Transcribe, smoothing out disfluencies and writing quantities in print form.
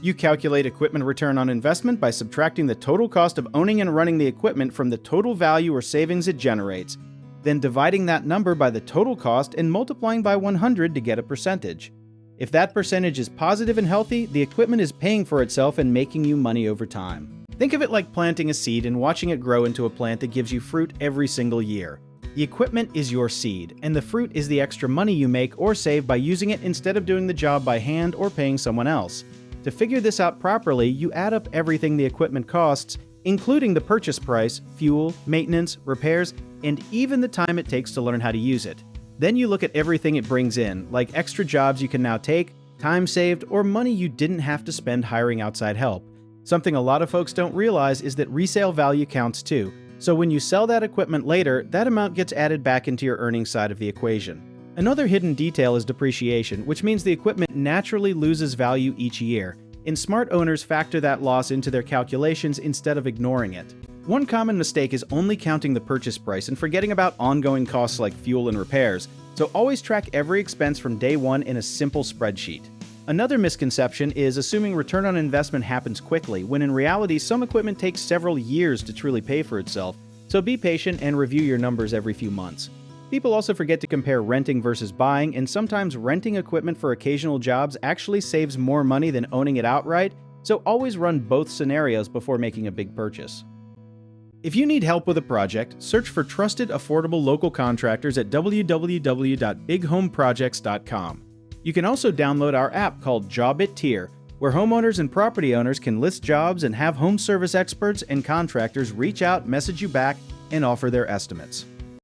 You calculate equipment return on investment by subtracting the total cost of owning and running the equipment from the total value or savings it generates, then dividing that number by the total cost and multiplying by 100 to get a percentage. If that percentage is positive and healthy, the equipment is paying for itself and making you money over time. Think of it like planting a seed and watching it grow into a plant that gives you fruit every single year. The equipment is your seed, and the fruit is the extra money you make or save by using it instead of doing the job by hand or paying someone else. To figure this out properly, you add up everything the equipment costs, including the purchase price, fuel, maintenance, repairs, and even the time it takes to learn how to use it. Then you look at everything it brings in, like extra jobs you can now take, time saved, or money you didn't have to spend hiring outside help. Something a lot of folks don't realize is that resale value counts too. So when you sell that equipment later, that amount gets added back into your earnings side of the equation. Another hidden detail is depreciation, which means the equipment naturally loses value each year, and smart owners factor that loss into their calculations instead of ignoring it. One common mistake is only counting the purchase price and forgetting about ongoing costs like fuel and repairs, so always track every expense from day one in a simple spreadsheet. Another misconception is assuming return on investment happens quickly, when in reality some equipment takes several years to truly pay for itself, so be patient and review your numbers every few months. People also forget to compare renting versus buying, and sometimes renting equipment for occasional jobs actually saves more money than owning it outright, so always run both scenarios before making a big purchase. If you need help with a project, search for trusted, affordable local contractors at www.bighomeprojects.com. You can also download our app called Job It Tier, where homeowners and property owners can list jobs and have home service experts and contractors reach out, message you back, and offer their estimates.